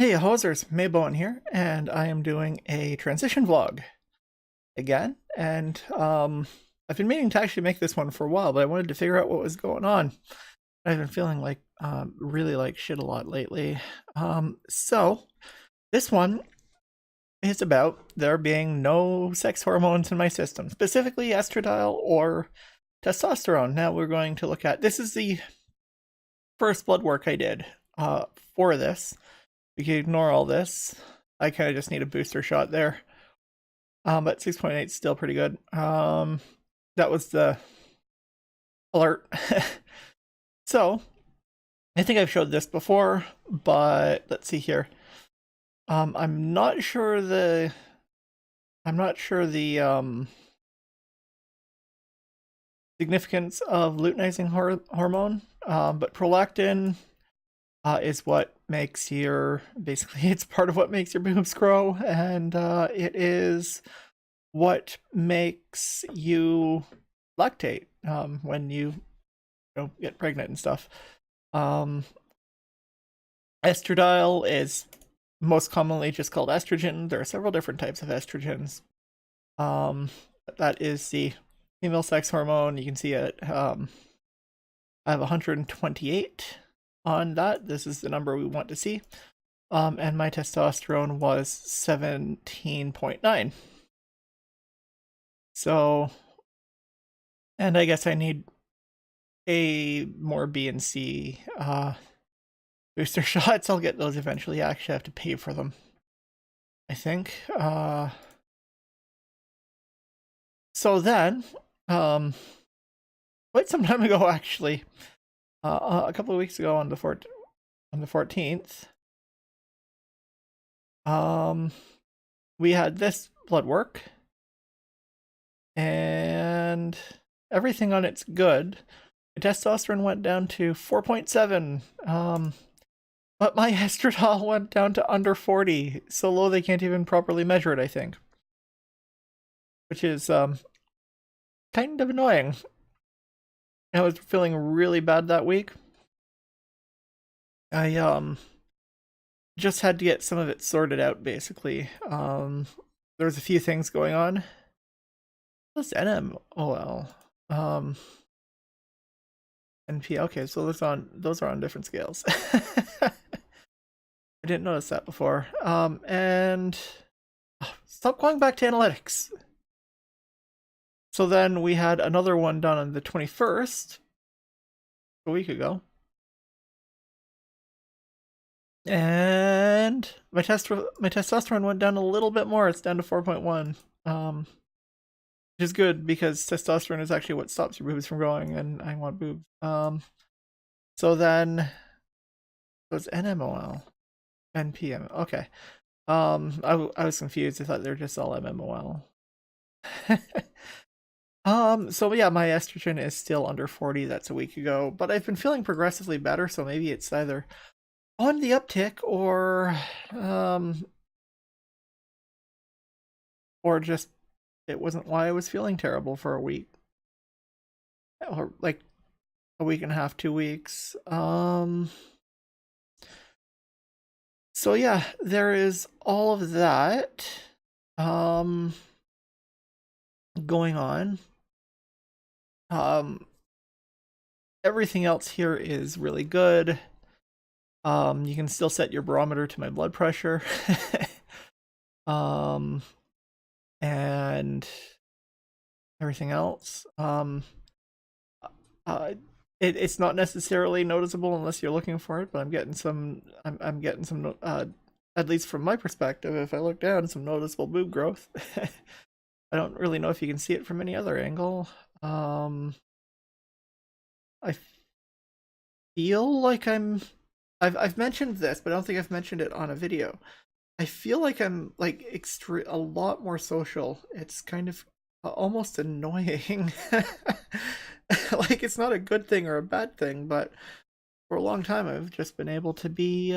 Hey hosers, Bowen here, and I am doing a transition vlog again. And I've been meaning to actually make this one for a while, but I wanted to figure out what was going on. I've been feeling like really like shit a lot lately. So this one is about there being no sex hormones in my system, specifically estradiol or testosterone. Now we're going to look at this is the first blood work I did for this. We can ignore all this. I kind of just need a booster shot there. But 6.8 is still pretty good. That was the alert. So, I think I've showed this before, but let's see here. I'm not sure the significance of luteinizing hormone, but prolactin is what makes basically it's part of what makes your boobs grow, and it is what makes you lactate when you get pregnant and stuff. Estradiol is most commonly just called estrogen. There are several different types of estrogens. That is the female sex hormone. You can see it. I have 128 on that. This is the number we want to see. And my testosterone was 17.9. So, and I guess I need a more B and C booster shots. I'll get those eventually. I actually have to pay for them, I think. So then, quite some time ago, actually, a couple of weeks ago on the 14th, we had this blood work, and everything on it's good. My testosterone went down to 4.7, but my estradiol went down to under 40, so low they can't even properly measure it, I think, which is kind of annoying. I was feeling really bad that week. I just had to get some of it sorted out, basically. There was a few things going on. What's NMOL? NP. Okay, so those are on different scales. I didn't notice that before. And stop going back to analytics. So then we had another one done on the 21st, a week ago. And my testosterone went down a little bit more. It's down to 4.1, which is good because testosterone is actually what stops your boobs from growing, and I want boobs. So then it was NMOL, NPM. Okay. I was confused. I thought they were just all MMOL. So yeah, my estrogen is still under 40. That's a week ago, but I've been feeling progressively better, so maybe it's either on the uptick or just it wasn't why I was feeling terrible for a week, or like a week and a half, 2 weeks. So yeah, there is all of that going on. Everything else here is really good. You can still set your barometer to my blood pressure. And everything else. It's not necessarily noticeable unless you're looking for it, but I'm getting some at least from my perspective, if I look down, some noticeable boob growth. I don't really know if you can see it from any other angle. I feel like I've mentioned this, but I don't think I've mentioned it on a video. I feel like I'm like a lot more social. It's kind of almost annoying. Like, it's not a good thing or a bad thing, but for a long time I've just been able to be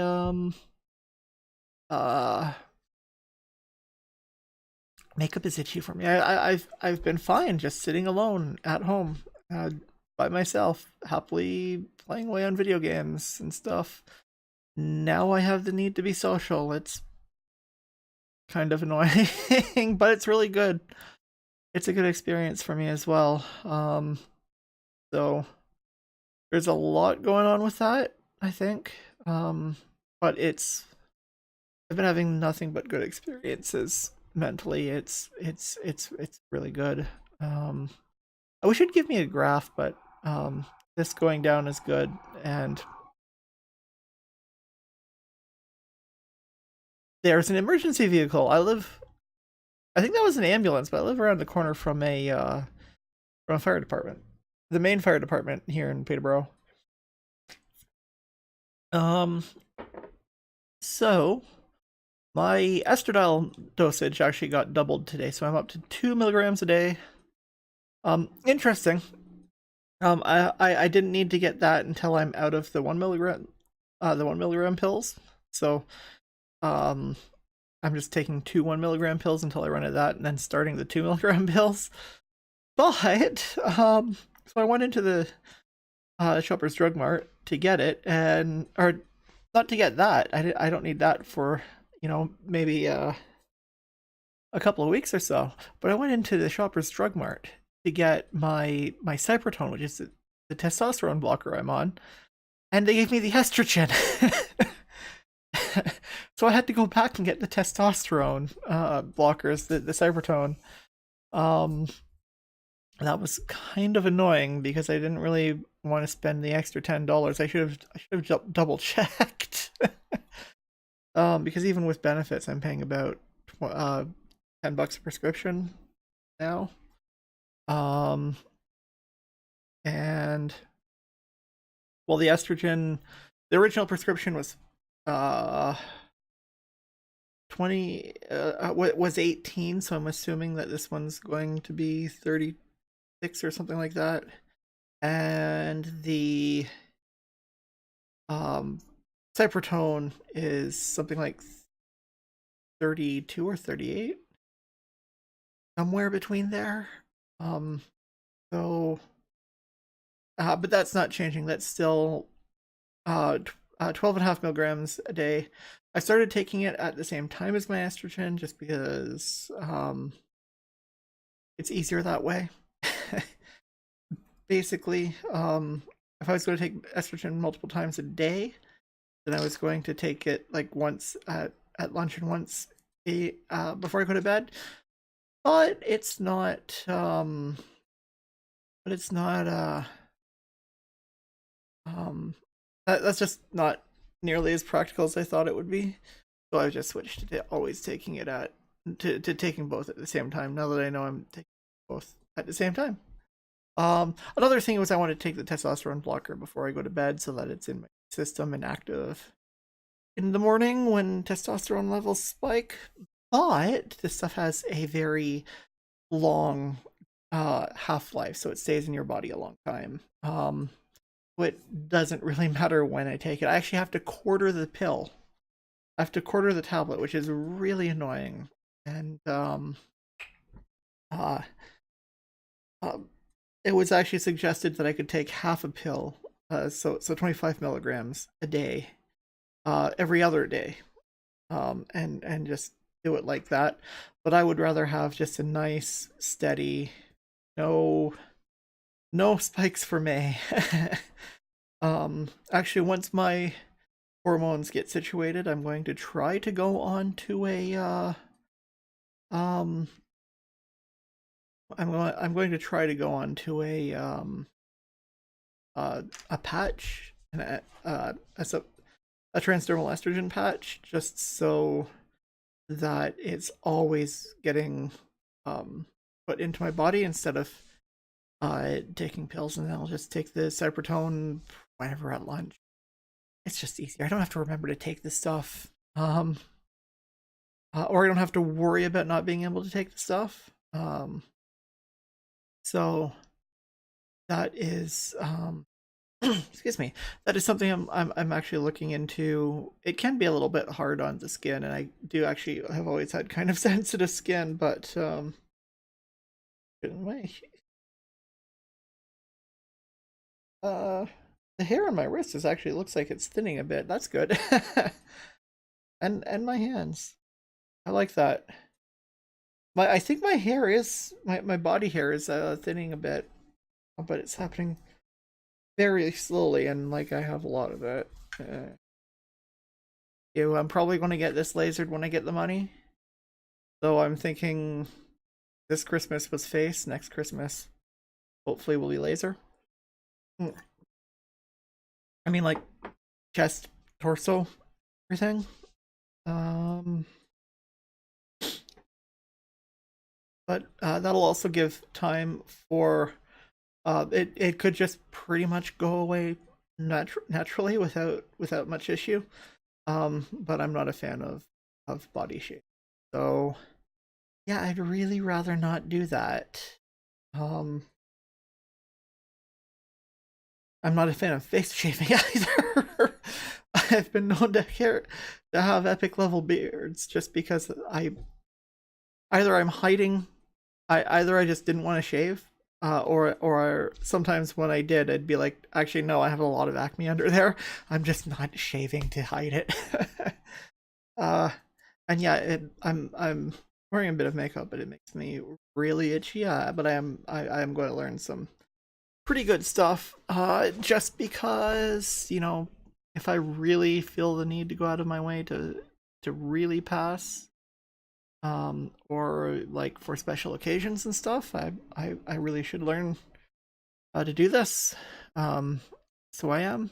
makeup is itchy for me. I've been fine just sitting alone at home by myself, happily playing away on video games and stuff. now I have the need to be social. It's kind of annoying, but it's really good. It's a good experience for me as well. So there's a lot going on with that, I think. But I've been having nothing but good experiences mentally. It's really good. I wish it'd give me a graph, but this going down is good. And there's an emergency vehicle. I think that was an ambulance, but I live around the corner from a fire department, the main fire department here in Peterborough. So my estradiol dosage actually got doubled today, so I'm up to 2 milligrams a day. Interesting. I didn't need to get that until I'm out of the 1 milligram pills. So, I'm just taking 2 1 milligram pills until I run out of that, and then starting the 2 milligram pills. But, so I went into the Shoppers Drug Mart to get it, or not to get that. I don't need that for, maybe a couple of weeks or so. But I went into the Shoppers Drug Mart to get my Cypretone, which is the testosterone blocker I'm on, and they gave me the estrogen. So I had to go back and get the testosterone blockers, the Cypretone. That was kind of annoying because I didn't really want to spend the extra $10. I should have double checked. Because even with benefits, I'm paying about $10 a prescription now. And well, the estrogen, the original prescription was 20 was 18, so I'm assuming that this one's going to be 36 or something like that. And the Cypretone is something like 32 or 38, somewhere between there. So but that's not changing. That's still 12.5 milligrams a day. I started taking it at the same time as my estrogen just because it's easier that way. Basically, if I was going to take estrogen multiple times a day, then I was going to take it like once at lunch and once before I go to bed. But it's not that's just not nearly as practical as I thought it would be. So I just switched to always taking it to taking both at the same time, now that I know I'm taking both at the same time. Another thing was I wanted to take the testosterone blocker before I go to bed so that it's in my system and active in the morning when testosterone levels spike. But this stuff has a very long half-life, so it stays in your body a long time. It doesn't really matter when I take it. I actually have to quarter the pill. I have to quarter the tablet, which is really annoying. And it was actually suggested that I could take half a pill, so 25 milligrams a day, every other day, and just do it like that. But I would rather have just a nice, steady, no spikes for me. Actually, once my hormones get situated, I'm going to try to go on to a I'm going to try to go on to a patch, and a transdermal estrogen patch, just so that it's always getting put into my body instead of taking pills, and then I'll just take the Cypretone whenever at lunch. It's just easier. I don't have to remember to take this stuff, or I don't have to worry about not being able to take the stuff. So that is excuse me, that is something I'm actually looking into. It can be a little bit hard on the skin, and I do actually have always had kind of sensitive skin, but anyway. the hair on my wrist is actually looks like it's thinning a bit. That's good. And my hands. I like that. I think my hair is my body hair is thinning a bit, but it's happening very slowly, and like I have a lot of it. I'm probably going to get this lasered when I get the money. So I'm thinking this Christmas was face, next Christmas hopefully will be laser. I mean, like chest, torso, everything. But that'll also give time for it could just pretty much go away naturally without much issue. But I'm not a fan of body shape, so yeah, I'd really rather not do that. I'm not a fan of face shaving either. I've been known to have epic level beards just because I'm hiding. Either I just didn't want to shave, or sometimes when I did, I'd be like, actually no, I have a lot of acne under there. I'm just not shaving to hide it. And yeah, I'm wearing a bit of makeup, but it makes me really itchy. But I am going to learn some pretty good stuff. Just because, you know, if I really feel the need to go out of my way to really pass, or like for special occasions and stuff, I really should learn how to do this. So I am,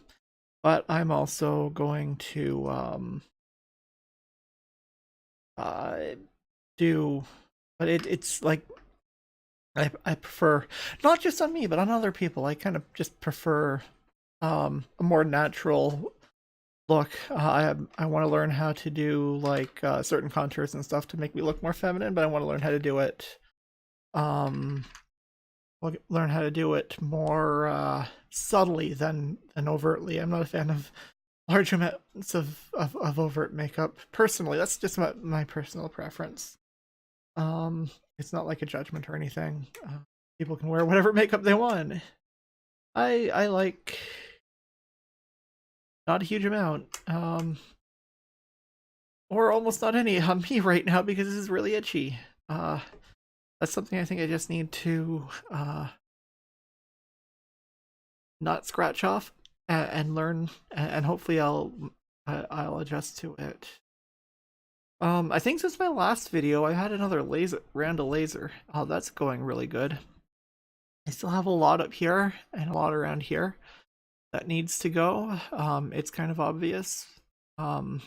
but I'm also going to do, but it's like I prefer, not just on me but on other people, I kind of just prefer a more natural look. I want to learn how to do like certain contours and stuff to make me look more feminine, but I want to learn how to do it learn how to do it more subtly than overtly. I'm not a fan of large amounts of overt makeup personally. That's just my personal preference. It's not like a judgment or anything. People can wear whatever makeup they want. I like not a huge amount, or almost not any on me right now because this is really itchy. That's something I think I just need to not scratch off and learn, and hopefully I'll adjust to it. I think since my last video, I had another random laser. Oh, that's going really good. I still have a lot up here and a lot around here that needs to go. It's kind of obvious. But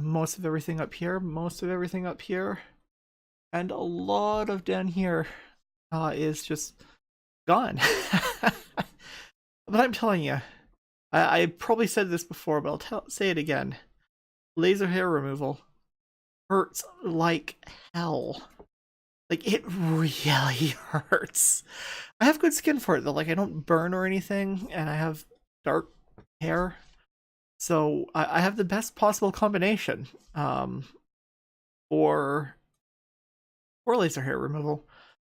most of everything up here, and a lot of down here is just gone. But I'm telling you, I probably said this before, but I'll say it again. Laser hair removal hurts like hell. Like, it really hurts. I have good skin for it though. Like, I don't burn or anything, and I have dark hair, so I have the best possible combination for laser hair removal,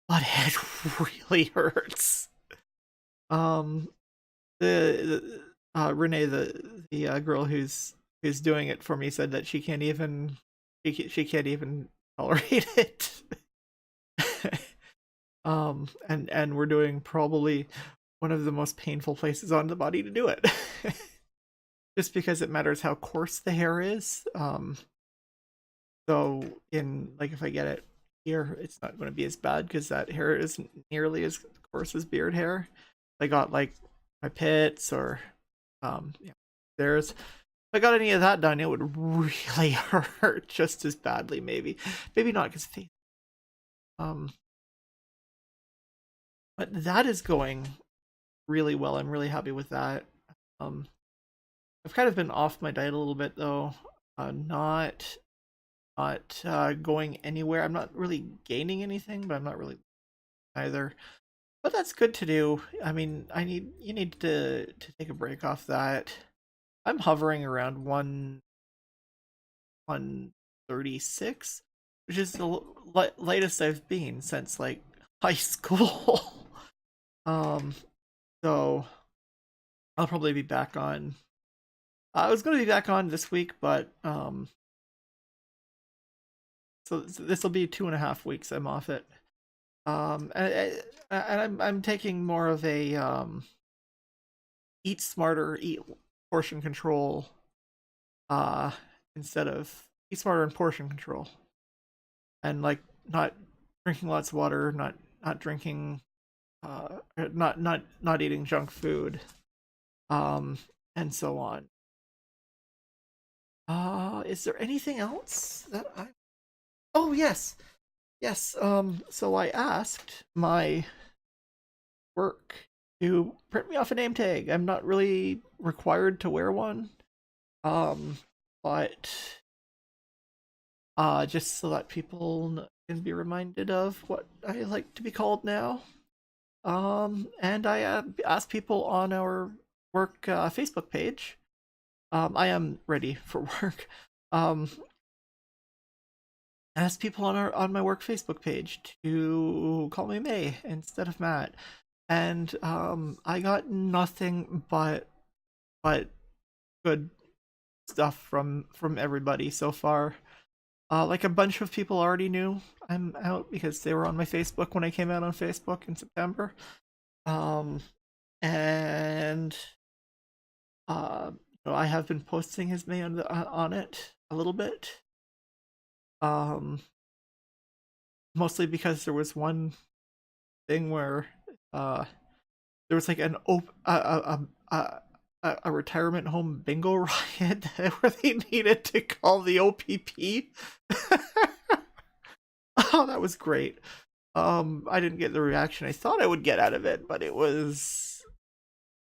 but it really hurts. Renee, the girl who's doing it for me, said that she can't even tolerate it. And we're doing probably one of the most painful places on the body to do it. Just because it matters how coarse the hair is. So in, like, if I get it here, it's not going to be as bad because that hair isn't nearly as coarse as beard hair. I got like my pits or yeah, there's, if I got any of that done, it would really hurt just as badly. Maybe not because face. But that is going really well. I'm really happy with that. I've kind of been off my diet a little bit though. Not going anywhere. I'm not really gaining anything, but I'm not really either. But that's good to do. I mean, you need to take a break off that. I'm hovering around 136, which is the latest I've been since like high school. So I'll probably be back on. I was going to be back on this week, but so this will be 2.5 weeks. I'm off it. And I'm taking more of a eat smarter, eat portion control, uh, instead of eat smarter and portion control, and like not drinking lots of water, not drinking, not eating junk food, um, and so on. Is there anything else that I? Oh yes, yes. So I asked my work to print me off a name tag. I'm not really required to wear one, um, but just so that people can be reminded of what I like to be called now. And I asked people on our work Facebook page. I am ready for work. Um, asked people on my work Facebook page to call me May instead of Matt, and I got nothing but good stuff from everybody so far. Like a bunch of people already knew I'm out because they were on my Facebook when I came out on Facebook in September. Um, and I have been posting his May on it a little bit. Um, Mostly because there was one thing where there was like an a retirement home bingo riot where they needed to call the OPP. Oh, that was great. I didn't get the reaction I thought I would get out of it, but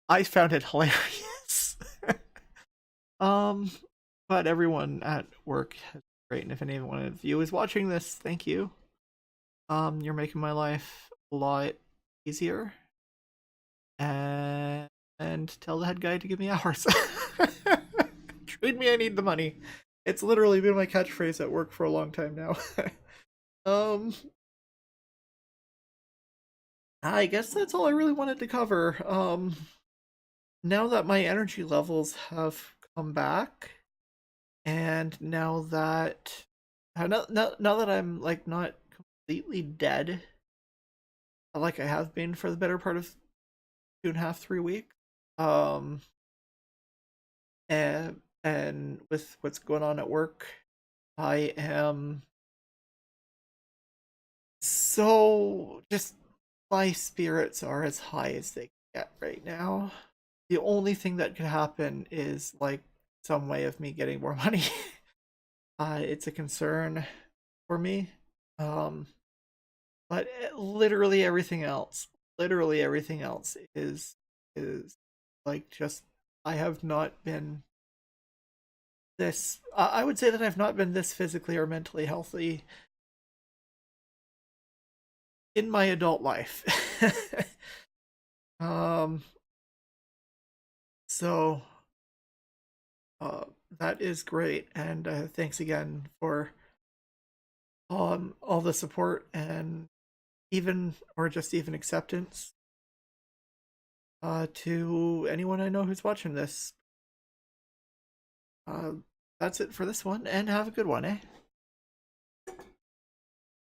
I found it hilarious. um, but everyone at work has been great, and if anyone of you is watching this, thank you. You're making my life a lot easier. And tell the head guy to give me hours. Treat me, I need the money. It's literally been my catchphrase at work for a long time now. um, I guess that's all I really wanted to cover. Now that my energy levels have come back, and now that I'm like not completely dead, like I have been for the better part of 2.5, 3 weeks, and with what's going on at work, I am so just my spirits are as high as they get right now. The only thing that could happen is like some way of me getting more money. It's a concern for me. Um, but literally everything else is like just I have not been this. I would say that I've not been this physically or mentally healthy in my adult life. um, so uh, that is great, and thanks again for all the support and even or just even acceptance to anyone I know who's watching this. That's it for this one, and have a good one, eh?